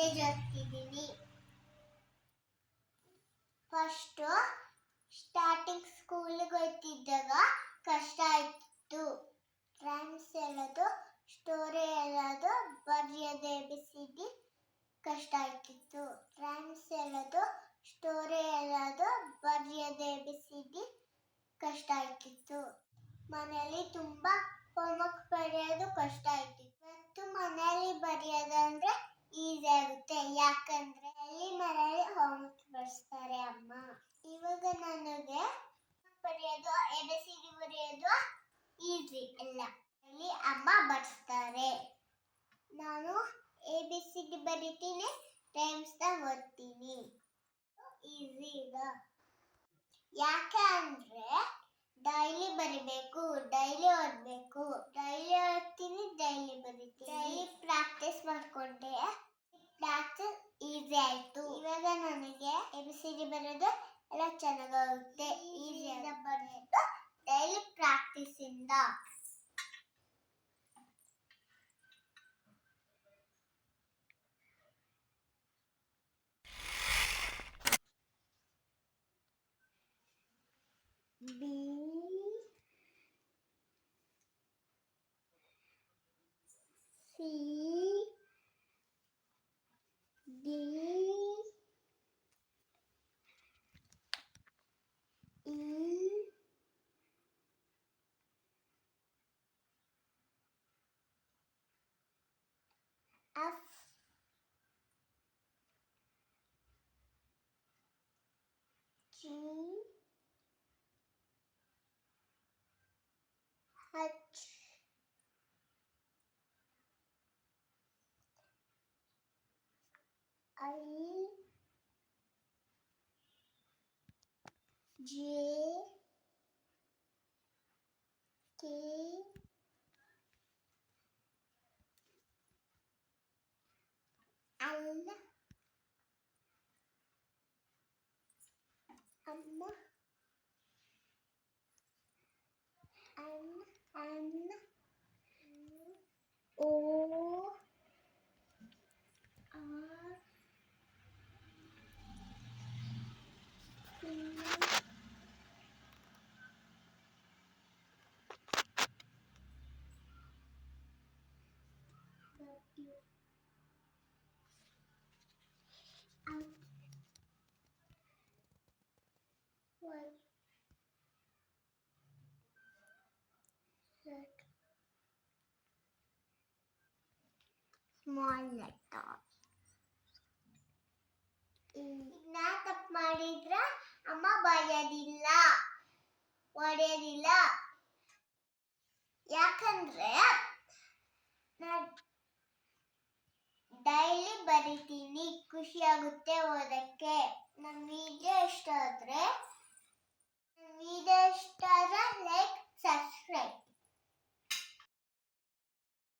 Message ಓದ್ತಿದ್ದೀನಿ. First starting ಸ್ಕೂಲಿಗೆ ಹೋಗ್ತಿದ್ದಾಗ ಕಷ್ಟ ಆಯ್ತಿತ್ತು. Rhymes ಹೇಳೋದು, ಸ್ಟೋರಿ ಹೇಳೋದು, ಬರೆಯೋದು ABCD ಕಷ್ಟ ಆಯ್ತಿತ್ತು. ರೈಮ್ಸ್ ಹೇಳೋದು, ಸ್ಟೋರಿ ಹೇಳೋದು, ಬರೆಯೋದು ABCD ಕಷ್ಟ ಆಯ್ತಿತ್ತು. ಮನೆಯಲ್ಲಿ ತುಂಬಾ ಹೋಮ್ವರ್ಕ್ ಬರೆಯೋದು ಕಷ್ಟ ಆಯ್ತಿತ್ತು. ಇವತ್ತು ಮನೆಯಲ್ಲಿ ಬರೆಯೋದಂದ್ರೆ ಈಸಿ ಆಗುತ್ತೆ, ಯಾಕಂದ್ರೆ ಮನೆಯಲ್ಲಿ ಹೋಮ್ವರ್ಕ್ ಬರೆಸ್ತಾರೆ ಅಮ್ಮ. ಇವಾಗ ನನಗೆ ಬರೆಯೋದು ABCD ಬರೆಯೋದು ಈಸಿ ಎಲ್ಲ. ಇಲ್ಲಿ ಅಮ್ಮ ಬರೆಸ್ತಾರೆ. ನಾನು ABCD ಬರಿತೀನಿ, ರೈಮ್ಸ್ ಓದ್ತೀನಿ. ಈಸಿ ಇದೆ. ಯಾಕೆ ಅಂದ್ರೆ ಡೈಲಿ ಬರಿಬೇಕು, ಡೈಲಿ ಓದಬೇಕು. ಡೈಲಿ ಓದ್ತೀನಿ, ಡೈಲಿ ಬರಿತೀನಿ. ಡೈಲಿ ಪ್ರಾಕ್ಟೀಸ್ ಮಾಡ್ಕೊಂಡೆ ಪ್ರಾಕ್ಟೀಸ್ ಈಸಿ ಆಯ್ತು. ಇವಾಗ ನನಗೆ ABCD ಬರೋದು ಎಲ್ಲ ಚೆನ್ನಾಗುತ್ತೆ. ಈಸಿ ಬರೆಯೋದು ಡೈಲಿ ಪ್ರಾಕ್ಟೀಸ್ ಇಂದ. B C D E F G H I J K L M N O R P W X Y Z. Small letter. ಇದನ್ನ ತಪ್ಪು ಮಾಡಿದ್ರೆ ಅಮ್ಮ ಬರೆಯೋದಿಲ್ಲ, ಹೊಡೆಯೋದಿಲ್ಲ. ಯಾಕಂದ್ರೆ ನಾನು ಡೈಲಿ ಬರಿತೀನಿ, ಖುಷಿ ಆಗುತ್ತೆ ಓದಕ್ಕೆ. ನನ್ನ ವಿಡಿಯೋ ಇಷ್ಟ ಆದ್ರೆ ಲೈಕ್, ಸಬ್ಸ್ಕ್ರೈಬ್